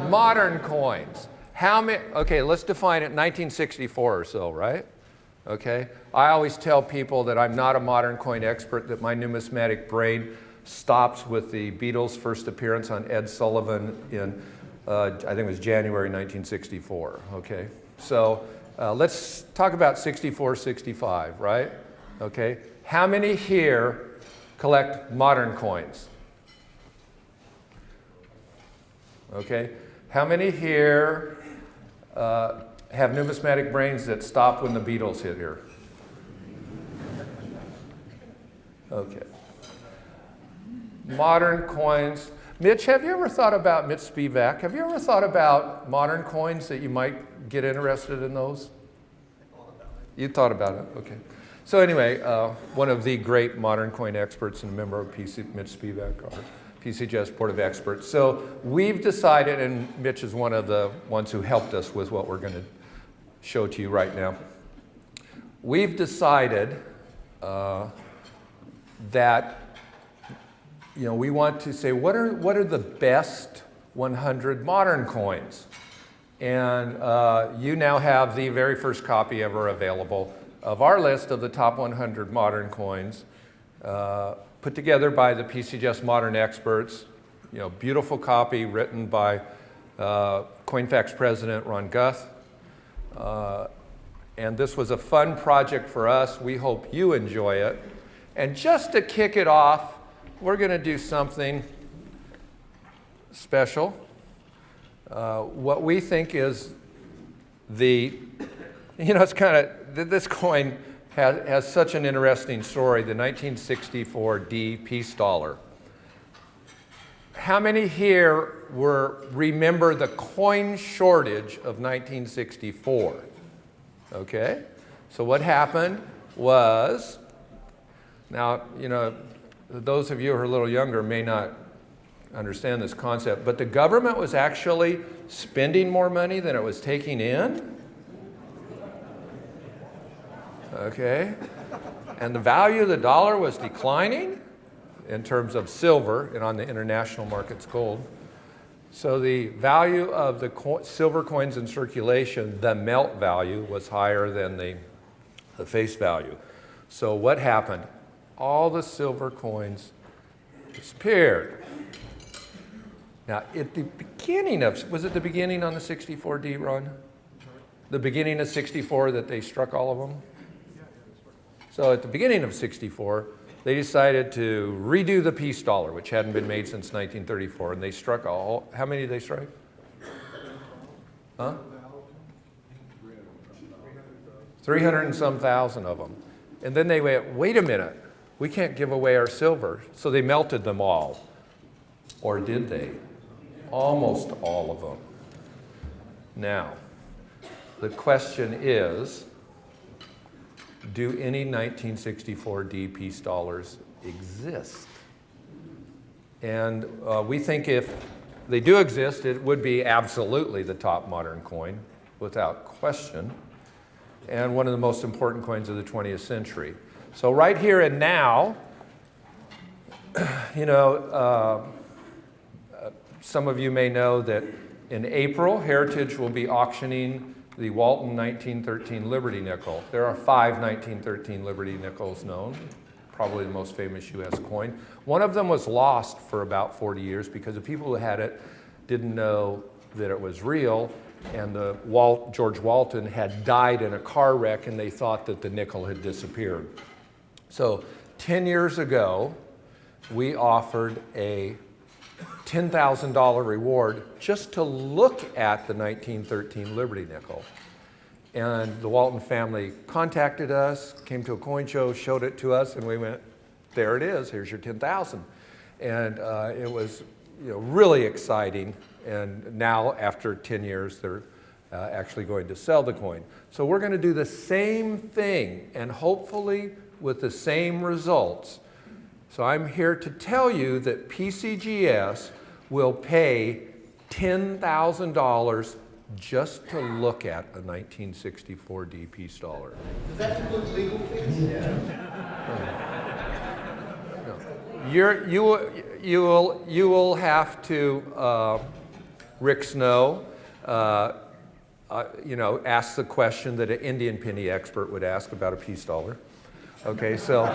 Modern coins. How many? Okay, let's define it 1964 or so, right? Okay. I always tell people that I'm not a modern coin expert, that my numismatic brain stops with the Beatles' first appearance on Ed Sullivan in, I think it was January 1964. Okay. So let's talk about 64, 65, right? Okay. How many here collect modern coins? Okay. How many here have numismatic brains that stop when the Beatles hit here? Okay. Modern coins. Mitch, have you ever thought about, Mitch Spivak, have you ever thought about modern coins that you might get interested in those? You thought about it, okay. So anyway, one of the great modern coin experts and a member of PC, Mitch Spivak, our PCGS Board of Experts. So we've decided, and Mitch is one of the ones who helped us with what we're going to show to you right now. We've decided that we want to say what are the best 100 modern coins, and you now have the very first copy ever available of our list of the top 100 modern coins. Put together by the PCGS Modern Experts, beautiful copy written by CoinFacts president Ron Guth. And this was a fun project for us. We hope you enjoy it. And just to kick it off, we're going to do something special. What we think is it's kind of, this coin has such an interesting story, the 1964 D peace dollar. How many here remember the coin shortage of 1964? Okay, so what happened was, now, those of you who are a little younger may not understand this concept, but the government was actually spending more money than it was taking in. Okay, and the value of the dollar was declining in terms of silver, and on the international markets, gold. So the value of the silver coins in circulation, the melt value, was higher than the face value. So what happened? All the silver coins disappeared. Now, at the beginning of, was it the beginning on the 64D, Ron? The beginning of 64 that they struck all of them? So at the beginning of 64, they decided to redo the peace dollar, which hadn't been made since 1934, and they struck how many did they strike? Huh? 300 and some thousand of them. And then they went, wait a minute, we can't give away our silver. So they melted them all. Or did they? Almost all of them. Now, the question is, do any 1964 D peace dollars exist? And we think if they do exist, it would be absolutely the top modern coin, without question, and one of the most important coins of the 20th century. So right here and now, some of you may know that in April, Heritage will be auctioning the Walton 1913 Liberty nickel. There are 5 1913 Liberty nickels known, probably the most famous U.S. coin. One of them was lost for about 40 years because the people who had it didn't know that it was real, and George Walton had died in a car wreck, and they thought that the nickel had disappeared. So 10 years ago, we offered a $10,000 reward just to look at the 1913 Liberty nickel. And the Walton family contacted us, came to a coin show, showed it to us, and we went, there it is, here's your $10,000. And it was really exciting. And now, after 10 years, they're actually going to sell the coin. So we're going to do the same thing, and hopefully with the same results. So I'm here to tell you that PCGS will pay $10,000 just to look at a 1964 D Peace dollar. Does that include legal fees? No. You will have to, Rick Snow, ask the question that an Indian penny expert would ask about a peace dollar. Okay, so,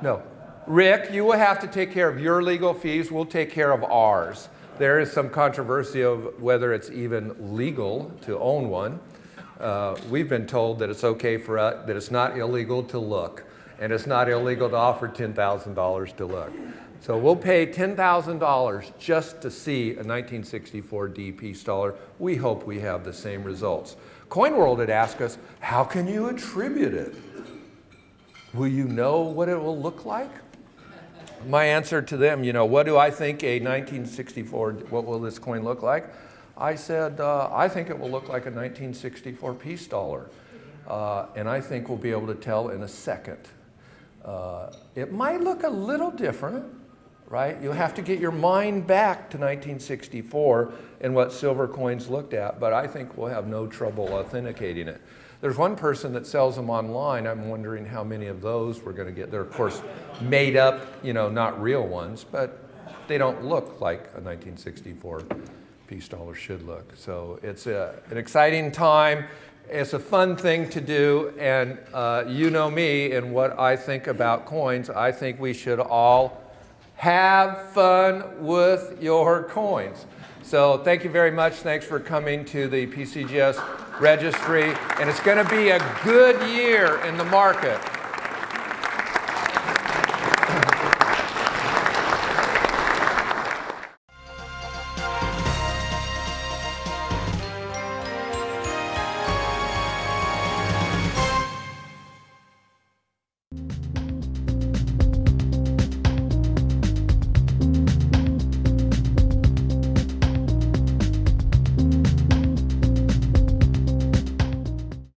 no. Rick, you will have to take care of your legal fees. We'll take care of ours. There is some controversy of whether it's even legal to own one. We've been told that it's okay for us, that it's not illegal to look, and it's not illegal to offer $10,000 to look. So we'll pay $10,000 just to see a 1964 D Peace dollar. We hope we have the same results. CoinWorld had asked us, how can you attribute it? Will you know what it will look like? My answer to them, what do I think a 1964, what will this coin look like? I said, I think it will look like a 1964 peace dollar. And I think we'll be able to tell in a second. It might look a little different, right? You'll have to get your mind back to 1964 and what silver coins looked at, but I think we'll have no trouble authenticating it. There's one person that sells them online. I'm wondering how many of those we're going to get. They're, of course, made up, not real ones, but they don't look like a 1964 peace dollar should look. So it's an exciting time. It's a fun thing to do, and you know me and what I think about coins. I think we should all have fun with your coins. So thank you very much. Thanks for coming to the PCGS registry. And it's going to be a good year in the market.